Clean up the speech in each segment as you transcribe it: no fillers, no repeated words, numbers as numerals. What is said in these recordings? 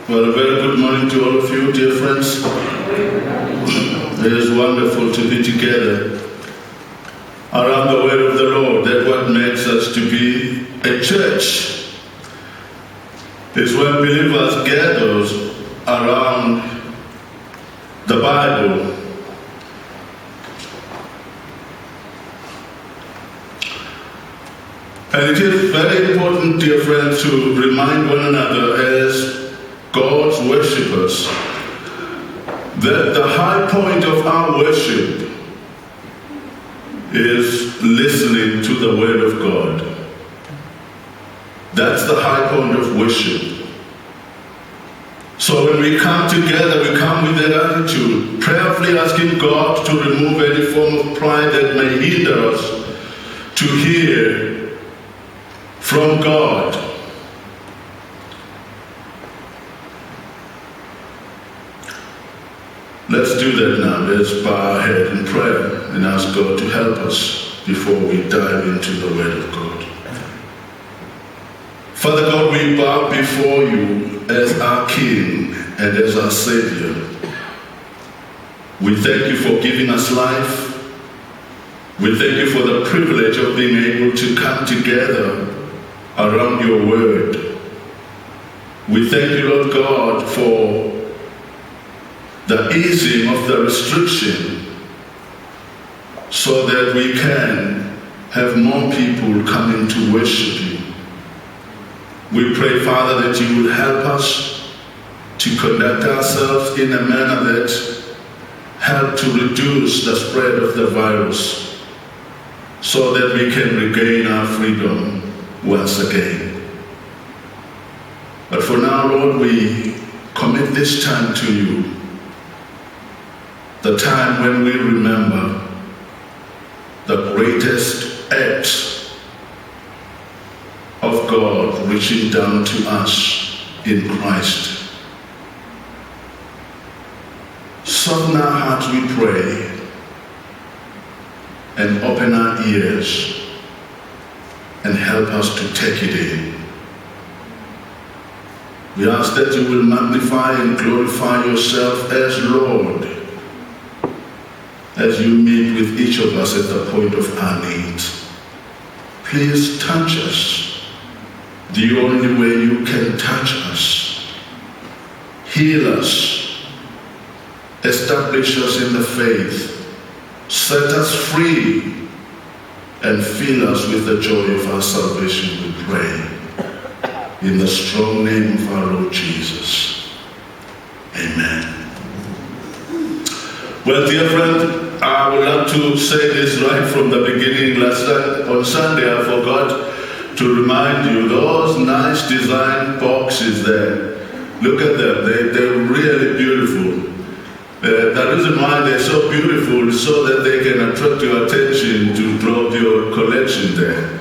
Well, a very good morning to all of you, dear friends. It is wonderful to be together around the word of the Lord. That's what makes us to be a church. It's when believers gather around the Bible. And it is very important, dear friends, to remind one another as God's worshippers that the high point of our worship is listening to the Word of God. That's the high point of worship. So when we come together, we come with that attitude, prayerfully asking God to remove any form of pride that may hinder us to hear from God. Let's do that now. Let's bow our head in prayer and ask God to help us before we dive into the Word of God. Father God, we bow before you as our King and as our Savior. We thank you for giving us life. We thank you for the privilege of being able to come together around your Word. We thank you, Lord God, for the easing of the restriction so that we can have more people coming to worship you. We pray, Father, that you will help us to conduct ourselves in a manner that help to reduce the spread of the virus so that we can regain our freedom once again. But for now, Lord, we commit this time to you. The time when we remember the greatest act of God reaching down to us in Christ. Soften our hearts, we pray, and open our ears and help us to take it in. We ask that you will magnify and glorify yourself as Lord, as you meet with each of us at the point of our needs. Please touch us the only way you can touch us. Heal us, establish us in the faith, set us free, and fill us with the joy of our salvation, we pray. In the strong name of our Lord Jesus. Amen. Well, dear friend, I would like to say this right from the beginning. On Sunday, I forgot to remind you, those nice design boxes there, look at them, they're really beautiful. The reason why they're so beautiful is so that they can attract your attention to drop your collection there.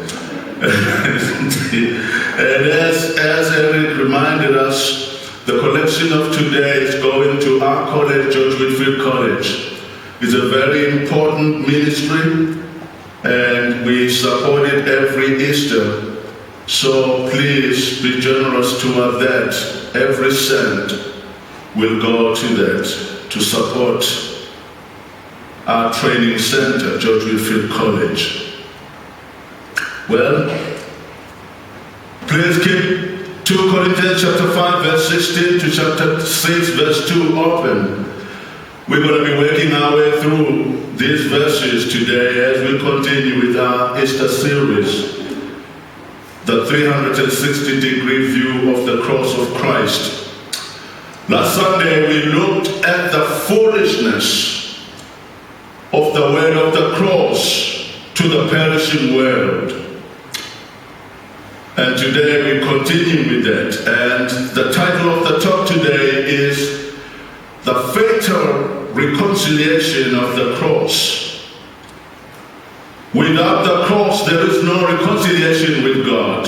And as Eric reminded us, the collection of today is going to our college, George Whitefield College. It's a very important ministry, and we support it every Easter. So please be generous toward that. Every cent will go to that, to support our training center, George Whitefield College. Well, please keep 2 Corinthians chapter 5 verse 16 to chapter 6 verse 2 open. We're going to be working our way through these verses today as we continue with our Easter series, the 360-degree view of the cross of Christ. Last Sunday we looked at the foolishness of the word of the cross to the perishing world. And today we continue with that. And the title of the talk today is The Fatal Reconciliation of the Cross. Without the cross, there is no reconciliation with God.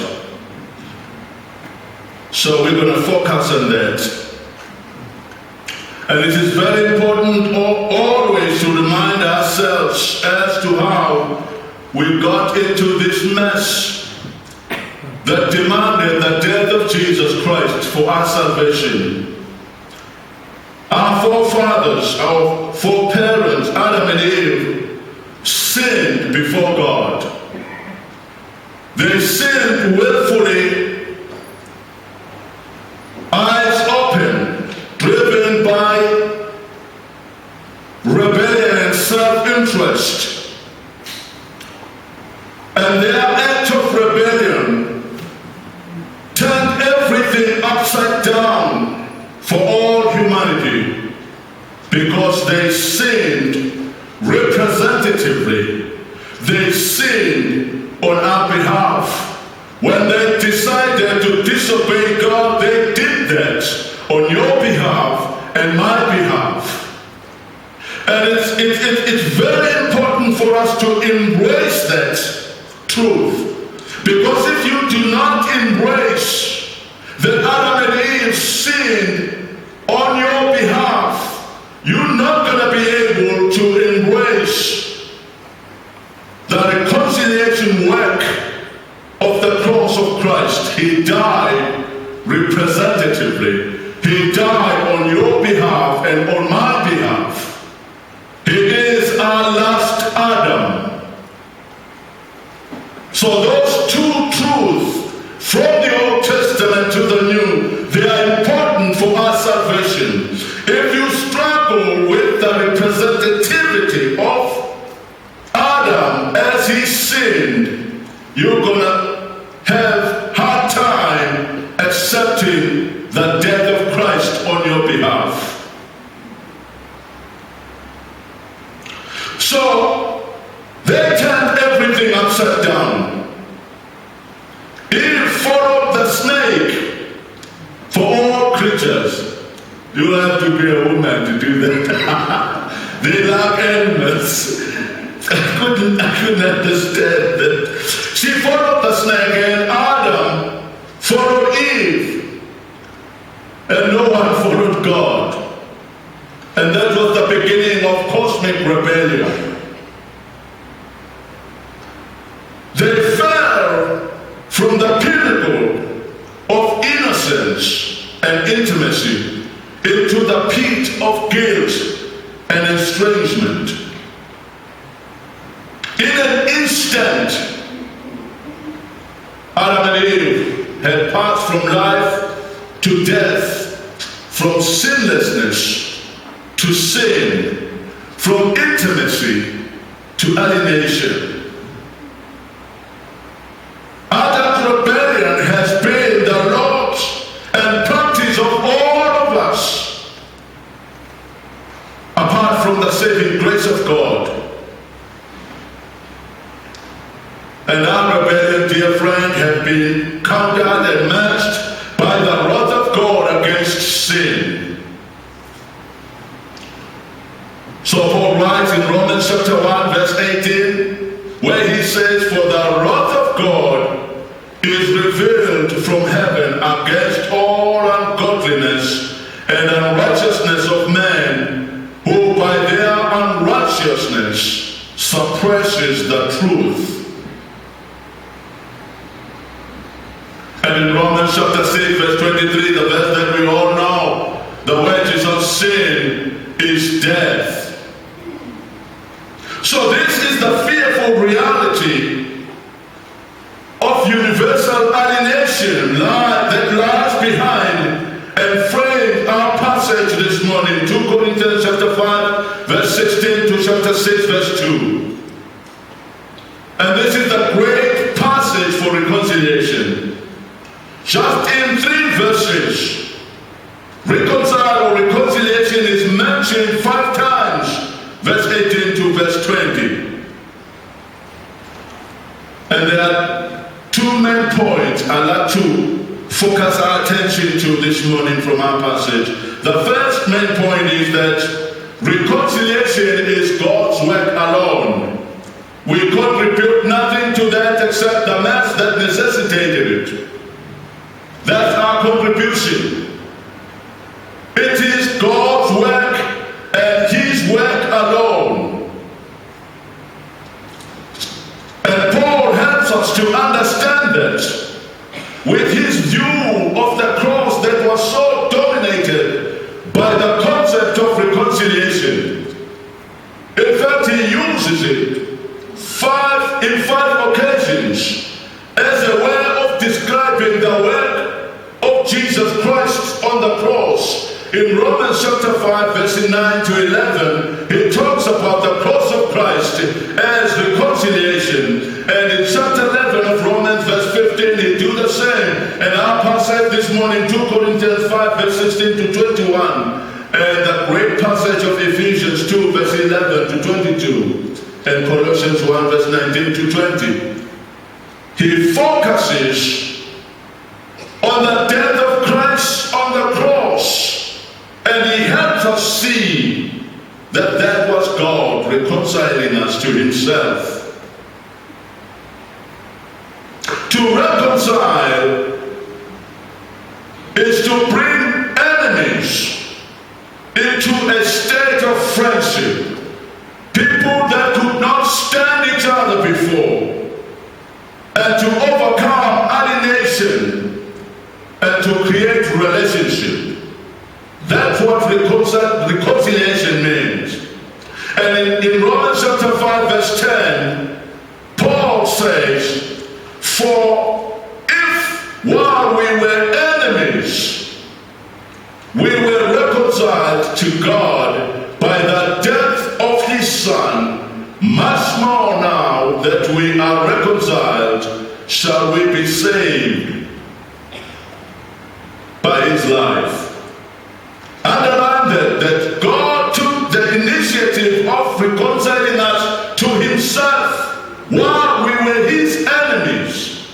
So we're going to focus on that. And it is very important always to remind ourselves as to how we got into this mess. that demanded the death of Jesus Christ for our salvation. Our forefathers, our foreparents, Adam and Eve, sinned before God. They sinned willfully, eyes open, driven by rebellion and self-interest. And their act of rebellion turned everything upside down for all humanity, because they sinned representatively. They sinned on our behalf. When they decided to disobey God, they did that on your behalf and my behalf. And it's very important for us to embrace that truth. Because if you do not embrace that Adam and Eve sinned on your behalf, you're not going to be able to embrace the reconciliation work of the cross of Christ. He died representatively. He died on your behalf and on my behalf. He is our last Adam. So those two truths from the Old Testament to the New, they are important for our salvation. If you struggle with the representativity of Adam as he sinned, you're gonna have hard time accepting the death of Christ on your behalf. So they turned everything upside down. Eve followed the snake. For all creatures, you don't have to be a woman to do that. They lack animals. I couldn't understand that. She followed the snake, and Adam followed Eve, and no one followed God. And that was the beginning of cosmic rebellion. They fell from the pinnacle of innocence and intimacy into the pit of guilt and estrangement. In an instant, Adam and Eve had passed from life to death, from sinlessness to sin, from intimacy to alienation. Adam's rebellion has been the lot and practice of all of us, apart from the saving grace of God. And our rebellion, dear friend, has been countered and matched by the wrath of God against sin. So Paul writes in Romans chapter 1 verse 18, where he says, "For the wrath of God is revealed from heaven against all ungodliness and unrighteousness of men, who by their unrighteousness suppresses the truth." And in Romans chapter 6 verse 23, the verse that we all know, the wages of sin is death. So this is the fearful reality of universal alienation that lies behind and framed our passage this morning, 2 Corinthians chapter 5 verse 16 to chapter 6 verse 2. And this is the great passage for reconciliation. Just in 3 verses, reconcile or reconciliation is mentioned 5 times, verse 18 to verse 20. And there are 2 main points I'd like to focus our attention to this morning from our passage. The first main point is that reconciliation is God's work alone. We contribute nothing to that except the mass that necessitated it. That's our contribution. It is God's work and His work alone. And Paul helps us to understand that. uses it in five occasions as a way of describing the work of Jesus Christ on the cross. In Romans chapter 5, verses 9 to 11, he talks about the cross of Christ as reconciliation. And in chapter 11 of Romans, verse 15, he do the same. And our passage this morning, 2 Corinthians 5, verse 16 to 21. And the great passage of Ephesians 2, verse 11 to 22. And Colossians 1, verse 19 to 20. He focuses on the death of Christ on the cross. And he helps us see that that was God reconciling us to himself. To reconcile is to bring enemies into a state of friendship. People that could not stand each other before. And to overcome alienation and to create relationship. That's what reconciliation means. And in Romans chapter 5 verse 10, Paul says, for if while we were enemies, we were reconciled to God by the death of his Son, much more now that we are reconciled, shall we be saved by his life. Underline that God took the initiative of reconciling us to himself while we were his enemies.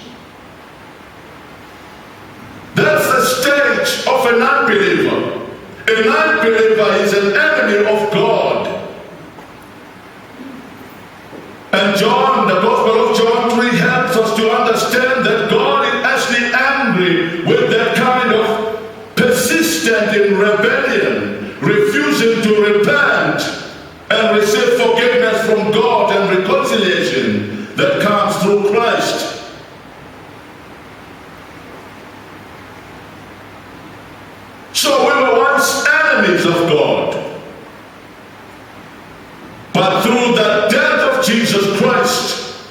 That's the stage of an unbeliever. An unbeliever is an enemy of God. And John, the Gospel of John 3 helps us to understand that God is actually angry with that kind of persistent in rebellion, refusing to repent and receive forgiveness from God and reconciliation that comes through Christ. So we were once enemies of God, but through the death of Jesus Christ,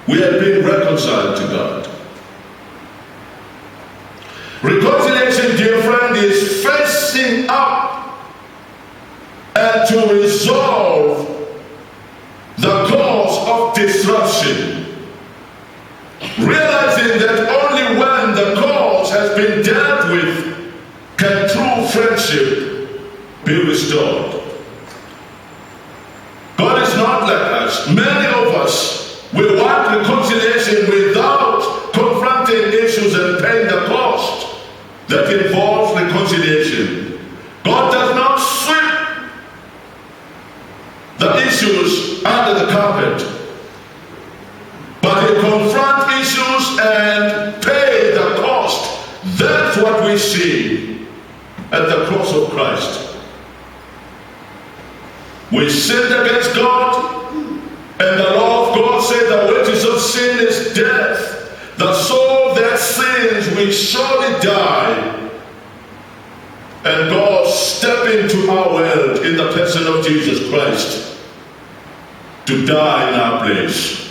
we have been reconciled to God. Reconciliation, dear friend, is facing up and to resolve the cause of disruption. Realizing that only when the cause has been dealt with can true friendship be restored. God is not like us. Many of us will want reconciliation without confronting issues and paying the cost that involves reconciliation. God does not sweep the issues under the carpet, but he confronts issues and pay the cost. That's what we see at the cross of Christ. We sinned against God, and the law of God said the wages of sin is death. The soul that sins will surely die. And God stepped into our world in the person of Jesus Christ to die in our place.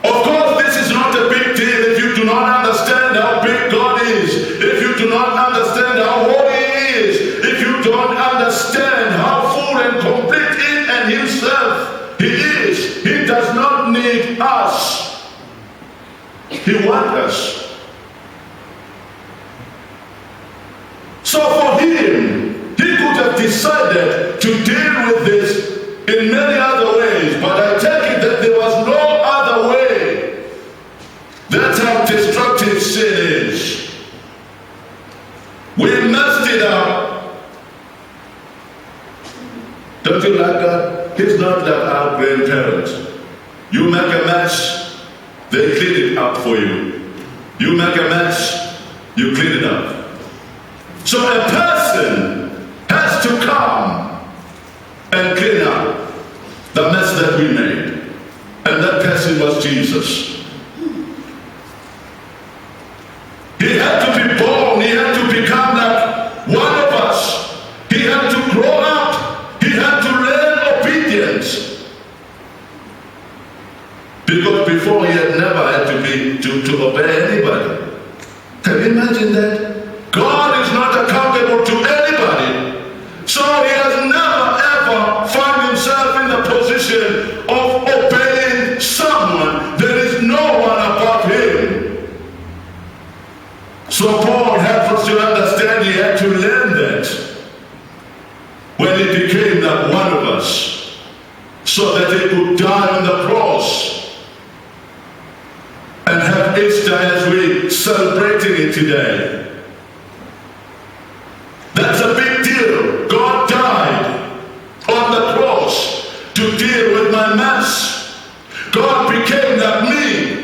Of course, this is not a big deal if you do not understand how big God is, if you do not understand how holy he is, if you don't understand how full and complete in and himself he is. He does not need us. He wants us. So for him, he could have decided to deal with this in many other ways, but I take it that there was no other way. That's how destructive sin is. We messed it up. Don't you like that? He's not like our grandparents. You make a mess, they clean it up for you. You make a mess, you clean it up. So a person has to come and clean up the mess that we made. And that person was Jesus. He had to be born, he had to become like one of us. He had to grow up, he had to learn imagine that? God is not accountable to anybody. So he has never ever found himself in the position of obeying someone. There is no one above him. So Paul helps us to understand he had to learn that when he became that one of us, so that he could die on the cross and have Easter as we celebrating it today. That's a big deal. God died on the cross to deal with my mess. God became that me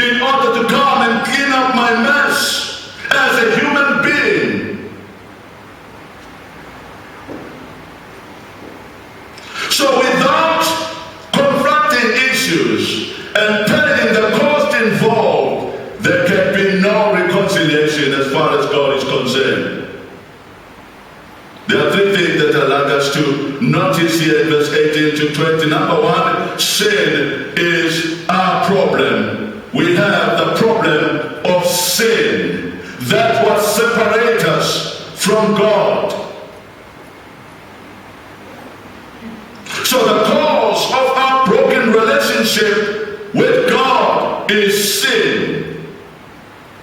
in order to come and clean up my mess as a human being. So without confronting issues and paying the cost involved, there can be no reconciliation as far as God is concerned. There are three things that I'd like us to notice here in verse 18 to 20. Number one, sin is our problem. We have the problem of sin. That what separates us from God. So the cause of our broken relationship with God is sin.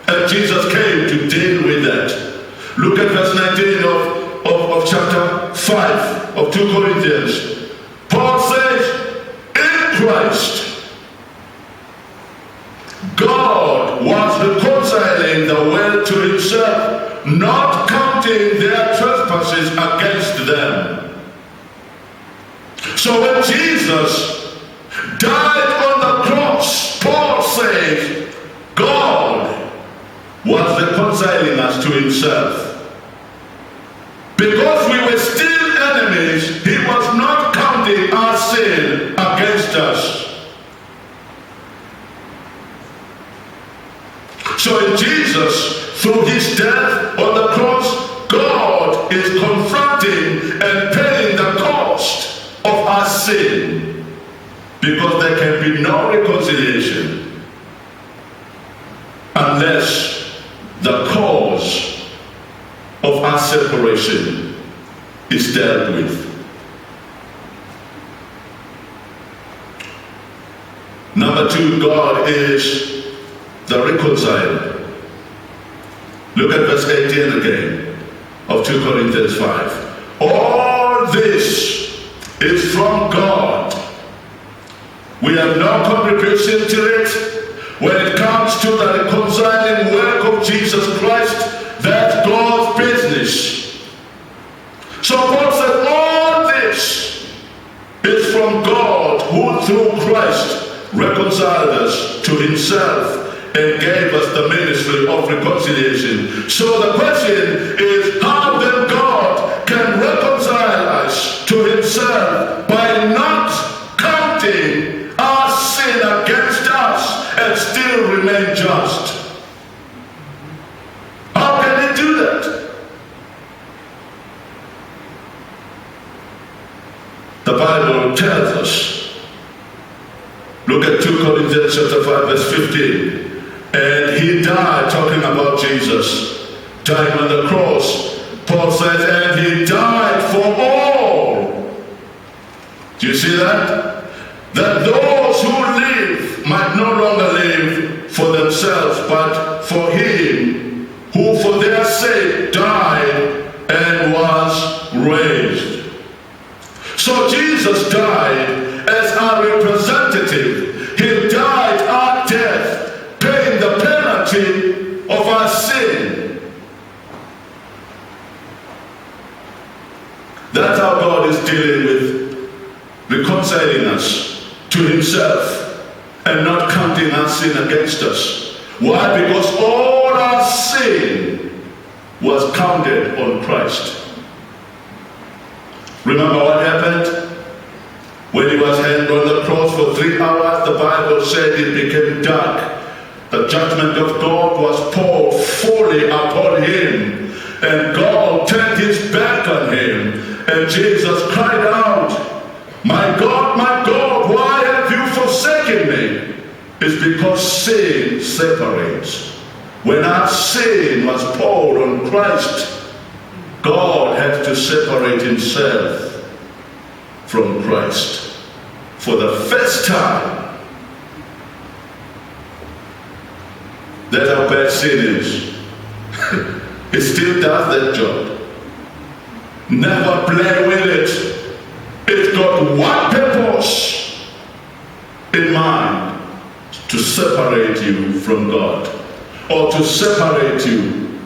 And Jesus came to deal with that. Look at verse 19 of chapter 5 of 2 Corinthians. Paul says, in Christ, God was reconciling the world to himself, not counting their trespasses against them. So when Jesus died on the cross, Paul says, God was reconciling us to himself. Because we were still enemies, he was not counting our sin against us. So in Jesus, through his death on the cross, God is confronting and paying the cost of our sin. Because there can be no reconciliation unless the cause of our separation is dealt with. Number two, God is the reconciler. Look at verse 18 again of 2 Corinthians 5. All this is from God. We have no contribution to it. When it comes to the reconciling work of Jesus Christ, that's God's business. So Paul said, all this is from God, who through Christ reconciled us to himself and gave us the ministry of reconciliation. So the question is, how then God can reconcile us to himself by not counting our sin against us and still remain just? How can he do that? The Bible tells us. Look at 2 Corinthians chapter 5 verse 15. And he died, talking about Jesus, dying on the cross. Paul says, and he died for all. Do you see that? That those who live might no longer live for themselves, but for him who for their sake died and was raised. So Jesus died as our representative. He died our death, paying the penalty of our sin. That's how God is dealing with reconciling us to himself and not counting our sin against us. Why? Because all our sin was counted on Christ. Remember what happened? When he was hanged on the cross for 3 hours, the Bible said it became dark. The judgment of God was poured fully upon him. And God turned his back on him. And Jesus cried out, my God, why have you forsaken me? It's because sin separates. When our sin was poured on Christ, God had to separate himself from Christ. For the first time, that's how bad sin is. It still does that job. Never play with it. It's got one purpose in mind: to separate you from God, or to separate you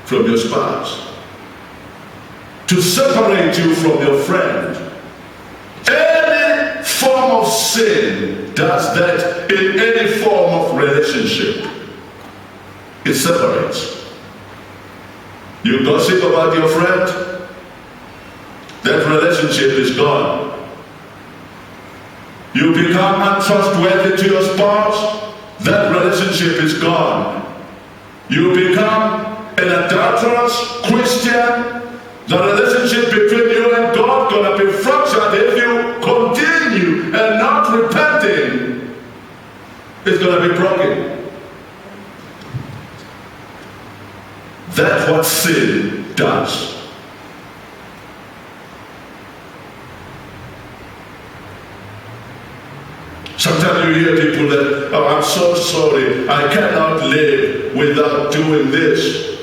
from your spouse, to separate you from your friend. Any form of sin does that in any form of relationship. It separates. You gossip about your friend, that relationship is gone. You become untrustworthy to your spouse, that relationship is gone. You become an adulterous Christian, the relationship between you and God gonna be fractured if you continue and not repenting. It's gonna be broken. That's what sin does. Sometimes you hear people that, oh, I'm so sorry, I cannot live without doing this.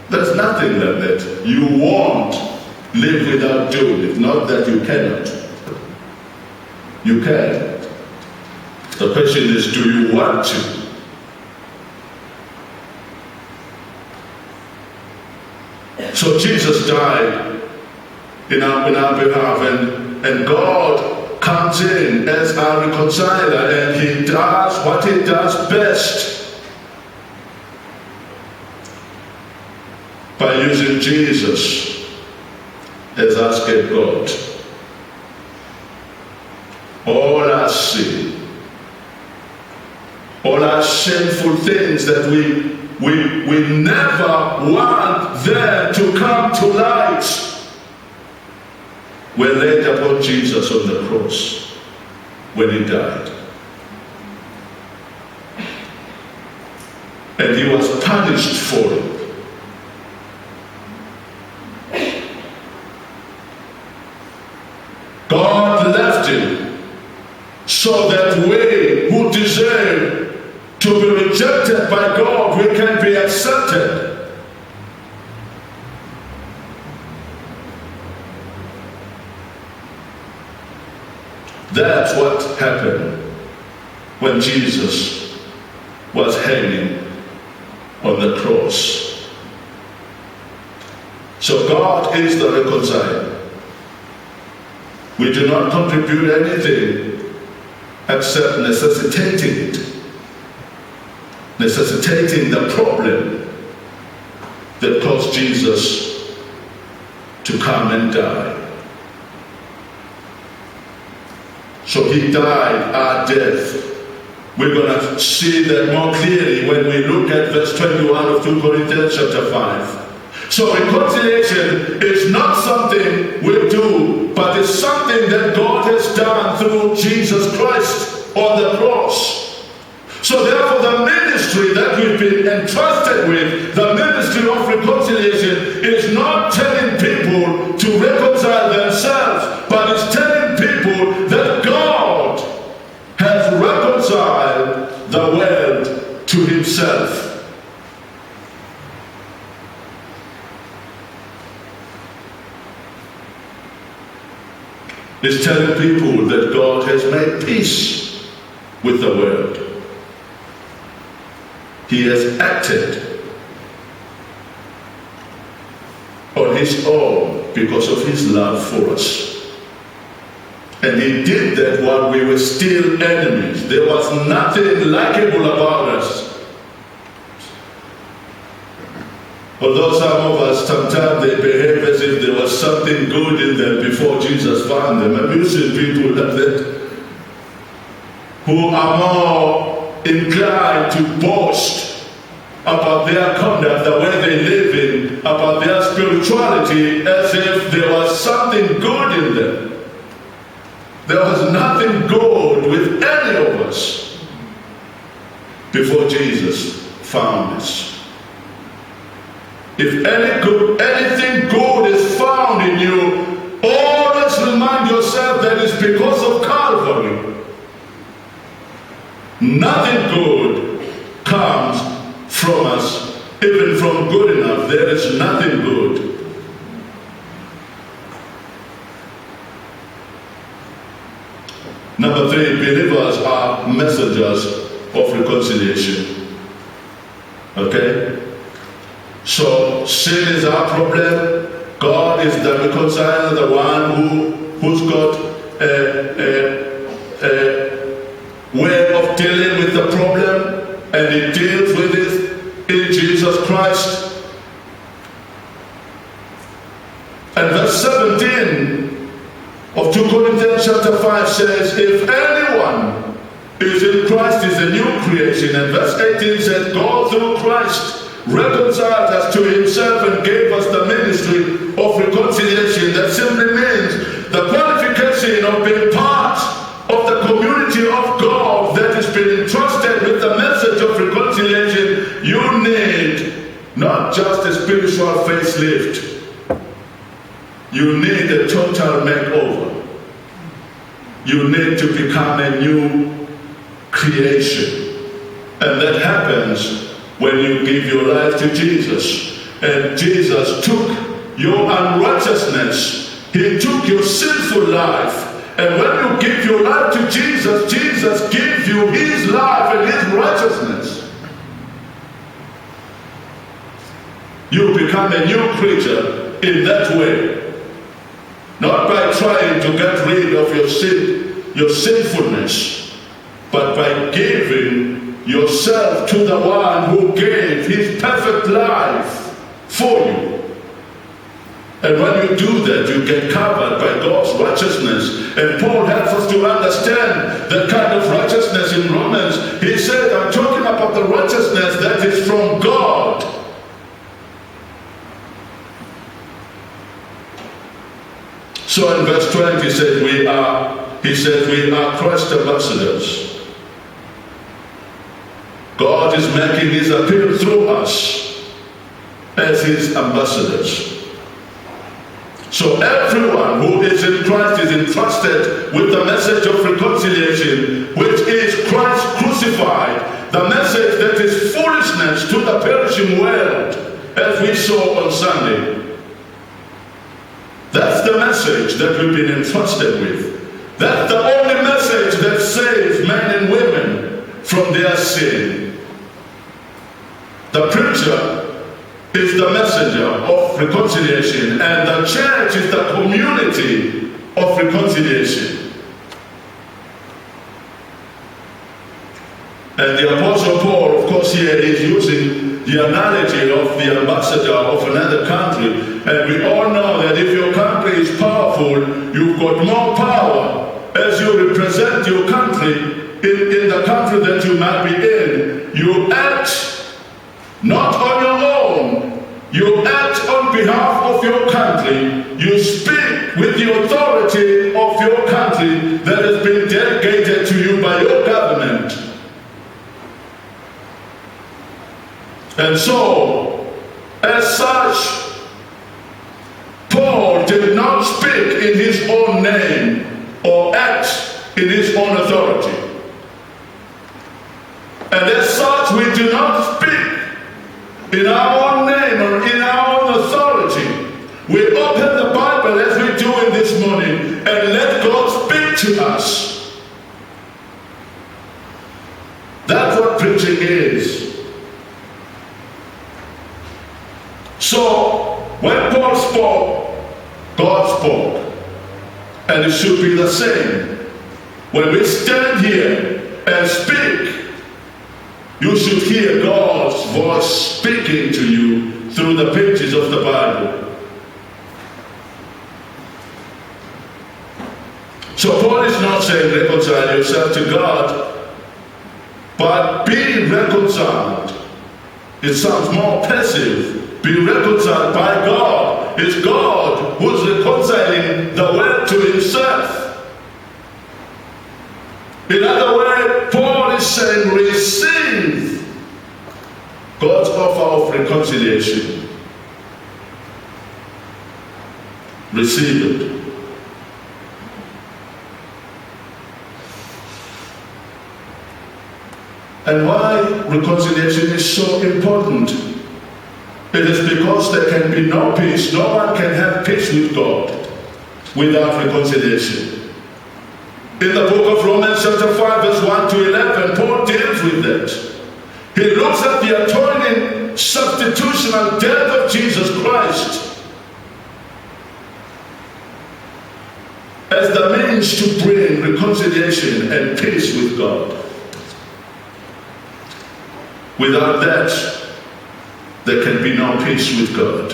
There's nothing like that. You won't live without doing it, not that you cannot. You can. The question is, do you want to? So Jesus died in our behalf, and God comes in as our reconciler, and he does what he does best by using Jesus as our scapegoat. All our sin, all our shameful things that we never want them to come to light were laid upon Jesus on the cross when he died. And he was punished for it. God left him so that we who deserve to be rejected by God, we can be accepted. That's what happened when Jesus was hanging on the cross. So God is the reconciler. We do not contribute anything except necessitating it. Necessitating the problem that caused Jesus to come and die. So he died our death. We're going to see that more clearly when we look at verse 21 of 2 Corinthians chapter 5. So reconciliation is not something we do, but it's something that God has done through Jesus Christ on the cross. So therefore the ministry that we've been entrusted with, the ministry of reconciliation, is not telling people to reconcile themselves, but it's telling people that God has reconciled the world to himself. It's telling people that God has made peace with the world. He has acted on his own because of his love for us. And he did that while we were still enemies. There was nothing likable about us. Although some of us, sometimes they behave as if there was something good in them before Jesus found them. I'm using people like that, who are more inclined to boast about their conduct, the way they live in, about their spirituality, as if there was something good in them. There was nothing good with any of us before Jesus found us. If anything good is found in you, always remind yourself that it's because of Calvary. Nothing good comes from us, even from good enough. There is nothing good. Number 3, believers are messengers of reconciliation. Okay? So sin is our problem. God is the reconciler, the one who's got a way of dealing with the problem, and he deals with it in Jesus Christ. And verse 17 of 2 Corinthians chapter 5 says, if anyone is in Christ, is a new creation. And verse 18 says, God through Christ reconciled us to himself and gave us the ministry of reconciliation. That simply means the qualification of being part of the community of God that has been entrusted with the message of reconciliation. You need not just a spiritual facelift. You need a total makeover. You need to become a new creation. And that happens when you give your life to Jesus. And Jesus took your unrighteousness. He took your sinful life. And when you give your life to Jesus, Jesus gives you his life and his righteousness. You become a new creature in that way. Not by trying to get rid of your sin, your sinfulness, but by giving yourself to the one who gave his perfect life for you. And when you do that, you get covered by God's righteousness. And Paul helps us to understand the kind of righteousness in Romans. He said, I'm talking about the righteousness that is from God. So in verse 20 he says we are Christ's ambassadors. God is making his appeal through us as his ambassadors. So everyone who is in Christ is entrusted with the message of reconciliation, which is Christ crucified, the message that is foolishness to the perishing world, as we saw on Sunday. That's the message that we've been entrusted with. That's the only message that saves men and women from their sin. The preacher is the messenger of reconciliation, and the church is the community of reconciliation. And the Apostle Paul, of course, here is using the analogy of the ambassador of another country. And we all know that if your country is powerful, you've got more power as you represent your country in the country that you might be in. You act not on your own. You act on behalf of your country. You speak with the authority of your country that has been delegated to you by your government. And so, as such, Paul did not speak in his own name or act in his own authority. And as such, we do not speak in our own name or in our own authority. We open the Bible as we do in this morning and let God speak to us. That's what preaching is. So, when Paul spoke, God spoke. And it should be the same. When we stand here and speak, you should hear God's voice speaking to you through the pages of the Bible. So Paul is not saying reconcile yourself to God, but be reconciled. It sounds more passive. Be reconciled by God. It's God who's reconciling the world to himself. In other words, Paul is saying receive God's offer of reconciliation. receive it. And why reconciliation is so important? It is because there can be no peace. No one can have peace with God without reconciliation. In the book of Romans chapter 5 verse 1 to 11, Paul deals with that. He looks at the atoning substitutional death of Jesus Christ as the means to bring reconciliation and peace with God. Without that, there can be no peace with God.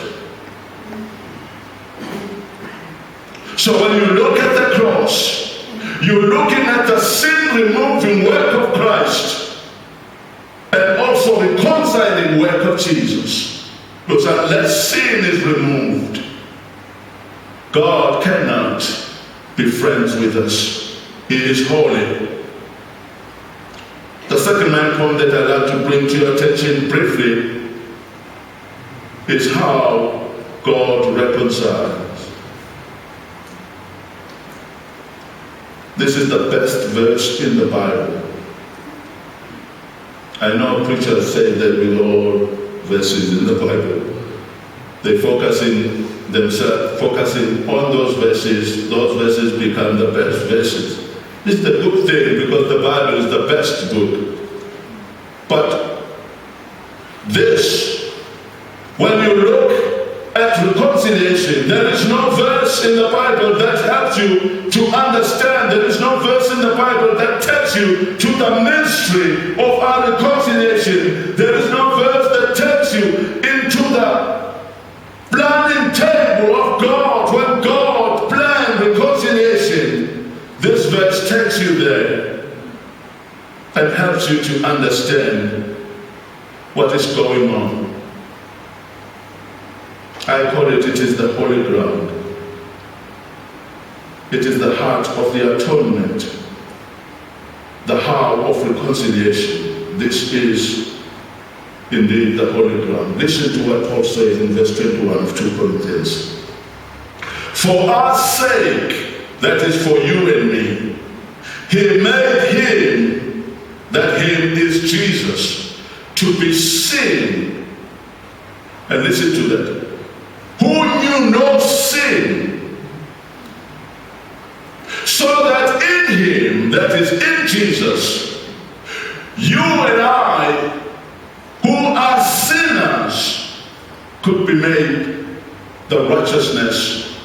So when you look at the cross, you're looking at the sin-removing work of Christ and also reconciling work of Jesus. Because unless sin is removed, God cannot be friends with us. He is holy. The second main point that I'd like to bring to your attention briefly is how God reconciles. This is the best verse in the Bible. I know preachers say that with all verses in the Bible, they focusing on those verses become the best verses. It's a good thing because the Bible is the best book. But this, when you look at reconciliation, there is no verse in the Bible that helps you to understand. There is no verse in the Bible that takes you to the mystery of our reconciliation. There is no verse that takes you into the planning table of God when God planned reconciliation. This verse takes you there and helps you to understand what is going on. I call it is the holy ground. It is the heart of the atonement, the how of reconciliation. This is indeed the holy ground. Listen to what Paul says in verse 21 of 2 Corinthians. For our sake, that is for you and me, he made him, that him is Jesus, to be sin. And listen to that. Who knew no sin, so that in him, that is in Jesus, you and I, who are sinners, could be made the righteousness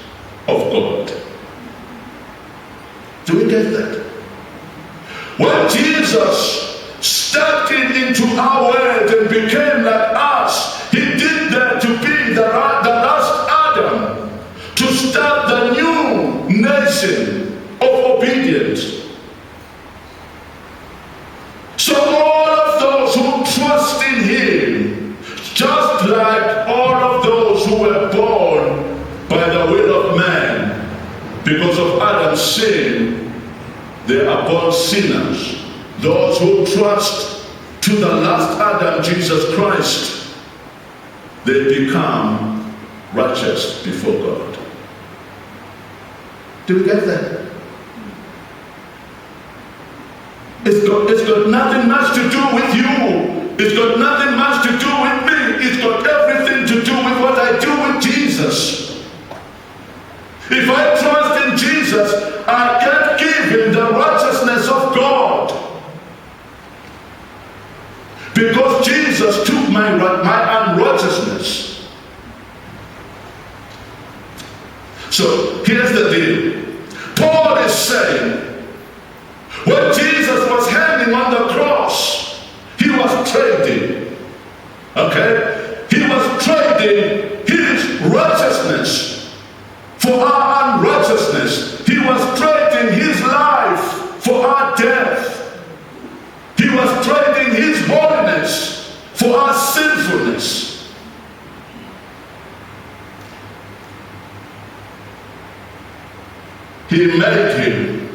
of God. Do we get that? When Jesus stepped into our world and became like us, he did that to be the last Adam, to start the new nation of obedience. So all of those who trust in him, just like all of those who were born by the will of man, because of Adam's sin, they are born sinners. Those who trust to the last Adam, Jesus Christ, they become righteous before God. Do you get that? It's got nothing much to do with you. It's got nothing much to do with me. It's got everything to do with what I do with Jesus. If I trust in Jesus, I can't give him the righteousness of God. Because Jesus took my unrighteousness. So here's the deal. Paul is saying, when Jesus was hanging on the cross, he was trading. Okay? He was trading his righteousness for our unrighteousness. He was trading his life for our death. He was trading his holiness for our sinfulness. He made him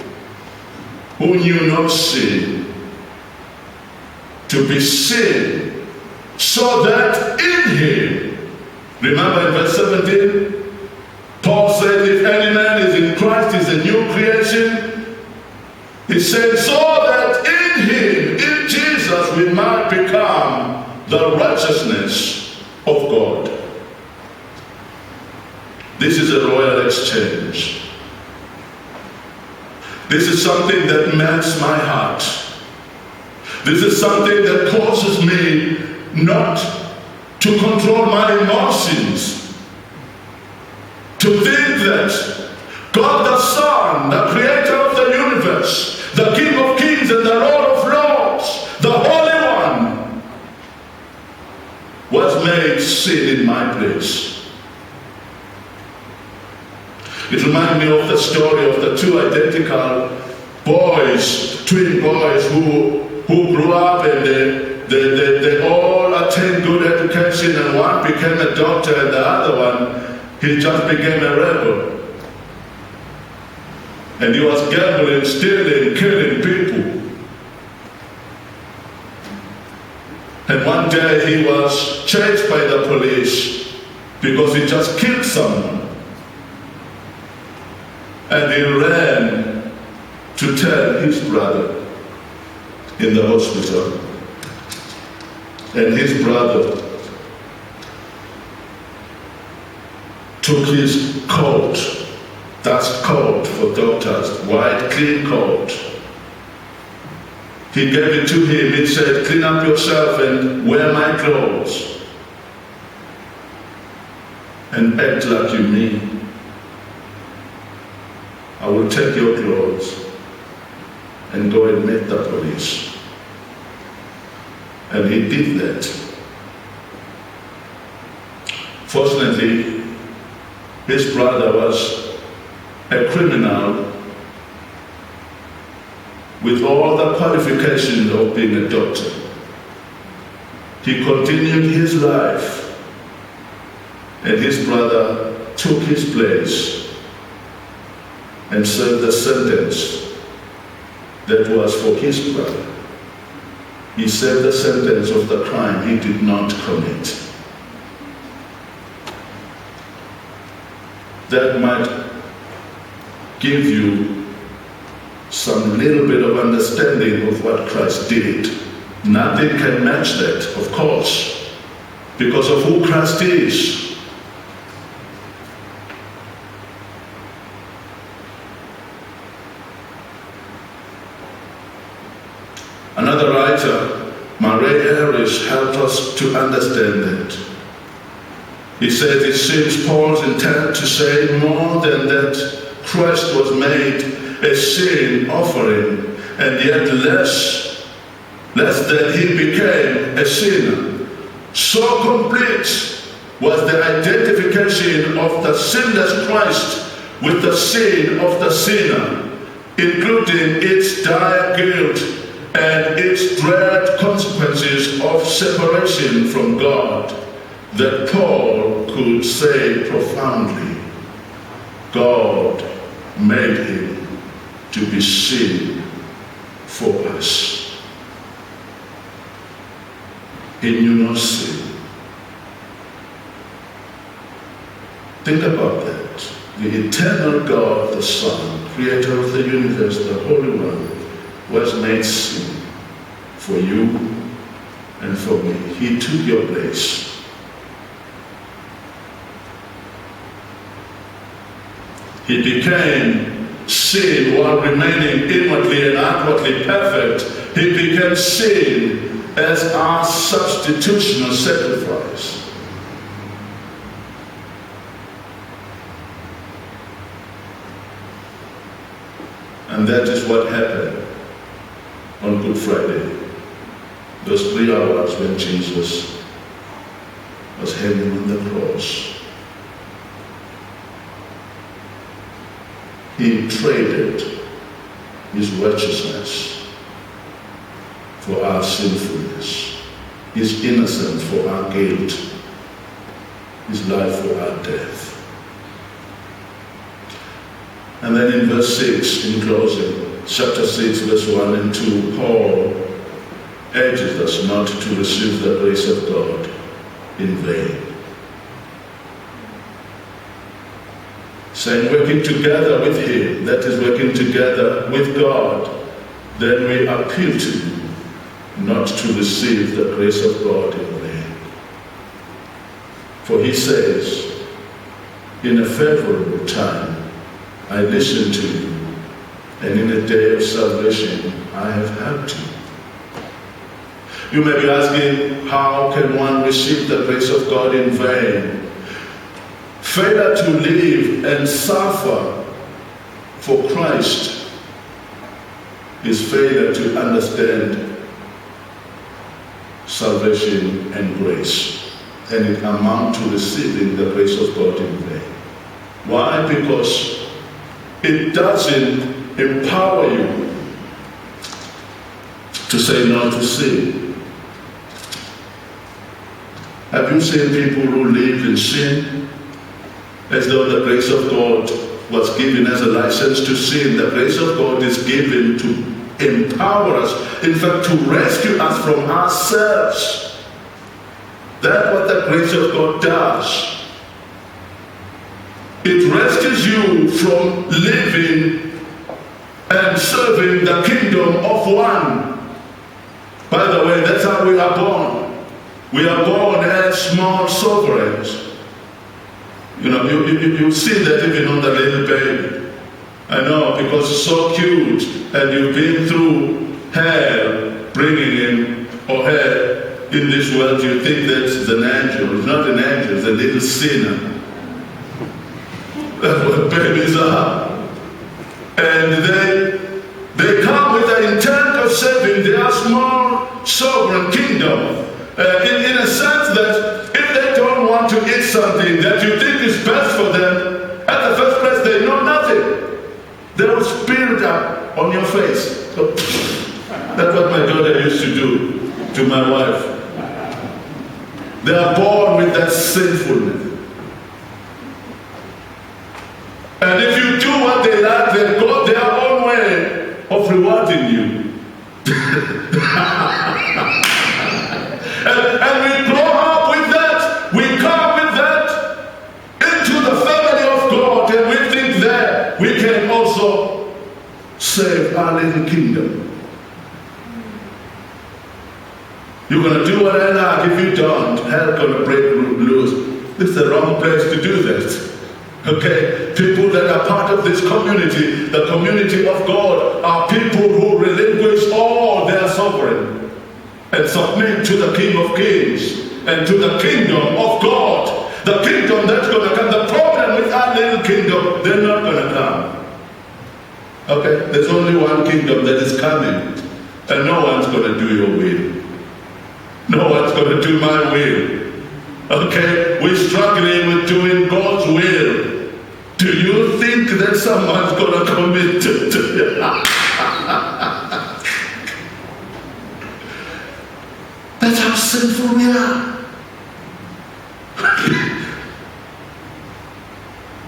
who knew no sin to be sin, so that in him, remember in verse 17, Paul Paul said, if any man is in Christ, is a new creation. He said, so that in him, in Jesus, we might become the righteousness of God. This is a royal exchange. This is something that melts my heart. This is something that causes me not to control my emotions. To think that God the Son, the creator of the universe, the King of kings and the Lord of lords, the Holy One, was made sin in my place. It reminds me of the story of the two identical boys, twin boys who grew up and they all attained good education, and one became a doctor and the other one, he just became a rebel. And he was gambling, stealing, killing people. And one day he was chased by the police because he just killed someone. And he ran to tell his brother in the hospital. And his brother took his coat, dust coat for doctors, white clean coat. He gave it to him. He said, clean up yourself and wear my clothes and act like you mean. I will take your clothes and go and meet the police. And he did that. Fortunately, his brother was a criminal with all the qualifications of being a doctor. He continued his life, and his brother took his place and served the sentence that was for his brother. He served the sentence of the crime he did not commit. That might give you some little bit of understanding of what Christ did. Nothing can match that, of course, because of who Christ is. Another writer, Murray Harris, helped us to understand that. He said it seems Paul's intent to say more than that Christ was made a sin offering, and yet less than he became a sinner. So complete was the identification of the sinless Christ with the sin of the sinner, including its dire guilt and its dread consequences of separation from God, that Paul could say profoundly, God made him to be sin for us. He knew no sin. Think about that. The eternal God, the Son, creator of the universe, the Holy One, was made sin for you and for me. He took your place. He became sin while remaining inwardly and outwardly perfect. He became sin as our substitutional sacrifice. And that is what happened on Good Friday. Those 3 hours when Jesus was hanging on the cross. He traded his righteousness for our sinfulness, his innocence for our guilt, his life for our death. And then in verse 6, in closing, chapter 6, verse 1 and 2, Paul urges us not to receive the grace of God in vain. saying working together with Him, that is working together with God, then we appeal to you not to receive the grace of God in vain. For He says, in a favorable time, I listened to you, and in a day of salvation, I have helped you. You may be asking, how can one receive the grace of God in vain? Failure to live and suffer for Christ is failure to understand salvation and grace, and it amounts to receiving the grace of God in vain. Why? Because it doesn't empower you to say no to sin. Have you seen people who live in sin as though the grace of God was given as a license to sin? The grace of God is given to empower us, in fact, to rescue us from ourselves. That's what the grace of God does. It rescues you from living and serving the kingdom of one. By the way, that's how we are born. We are born as small sovereigns. You know, you see that even on the little baby. I know, because it's so cute, and you've been through hell bringing him or her in this world. You think that's an angel. It's not an angel, it's a little sinner. That's what babies are. And they come with the intent of saving their small sovereign kingdom. In a sense that if they don't want to eat something that you think is best for them, at the first place they know nothing. They will spill it up on your face. So, that's what my daughter used to do to my wife. They are born with that sinfulness. And if you do what they like, they go their own way of rewarding you. And we grow up with that. We come with that into the family of God, and we think that we can also save our little kingdom. You're going to do what I like. If you don't, hell's going to break loose. It's the wrong place to do that. Okay? People that are part of this community, the community of God, are people who relinquish all their sovereignty and submit to the King of Kings and to the kingdom of God. The kingdom that's going to come. The problem with our little kingdom, they're not going to come. Okay? There's only one kingdom that is coming, and no one's going to do your will. No one's going to do my will. Okay? We're struggling with doing God's will. Do you think that someone's going to commit to That's how sinful we are.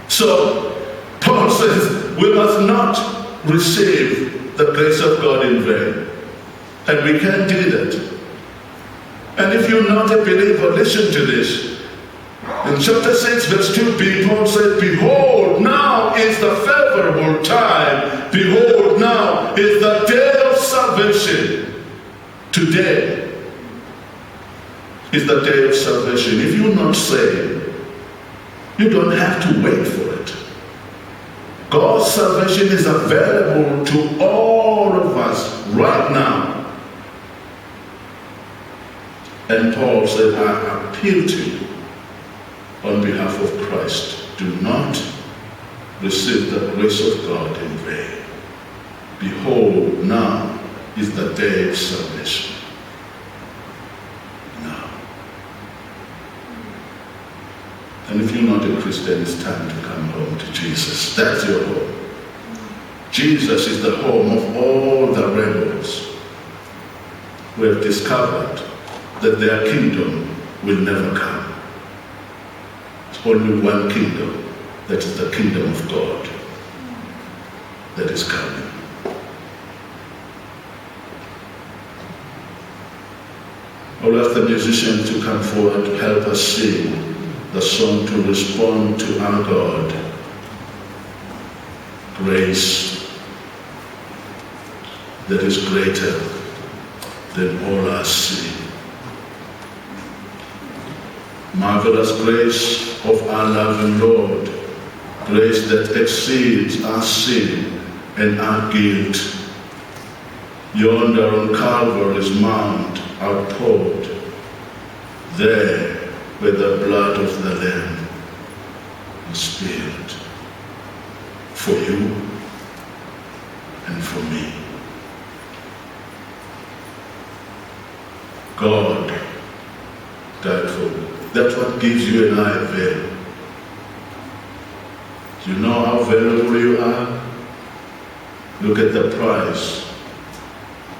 So, Paul says we must not receive the grace of God in vain. And we can't do that. And if you're not a believer, listen to this. In chapter 6, verse 2b, Paul said, behold, now is the favorable time. Behold, now is the day of salvation. Today is the day of salvation. If you're not saved, you don't have to wait for it. God's salvation is available to all of us right now. And Paul said, I appeal to you on behalf of Christ. Do not receive the grace of God in vain. Behold, now is the day of salvation. Now. And if you're not a Christian, it's time to come home to Jesus. That's your home. Jesus is the home of all the rebels who have discovered that their kingdom will never come. It's only one kingdom, that is the kingdom of God, that is coming. I will ask the musicians to come forward to help us sing the song to respond to our God grace that is greater than all our sin. Marvelous grace of our loving Lord, grace that exceeds our sin and our guilt. Yonder on Calvary's Mount outpoured, there where the blood of the Lamb was spilled for you and for me. God died for you. That's what gives you and I value. Do you know how valuable you are? Look at the price,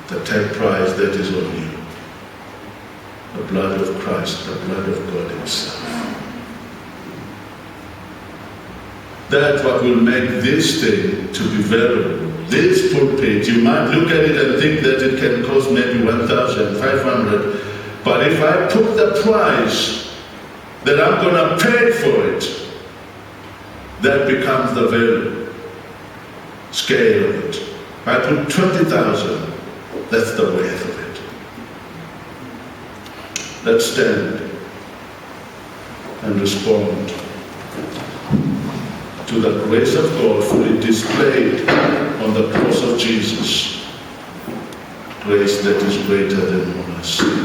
the tag price that is on you. The blood of Christ, the blood of God himself. That's what will make this thing to be valuable. This pulpit, you might look at it and think that it can cost maybe 1,500, but if I put the price that I'm going to pay for it, that becomes the value scale of it. If I put 20,000, that's the worth of it. Let's stand and respond to the grace of God fully displayed on the cross of Jesus. Grace that is greater than all our sin.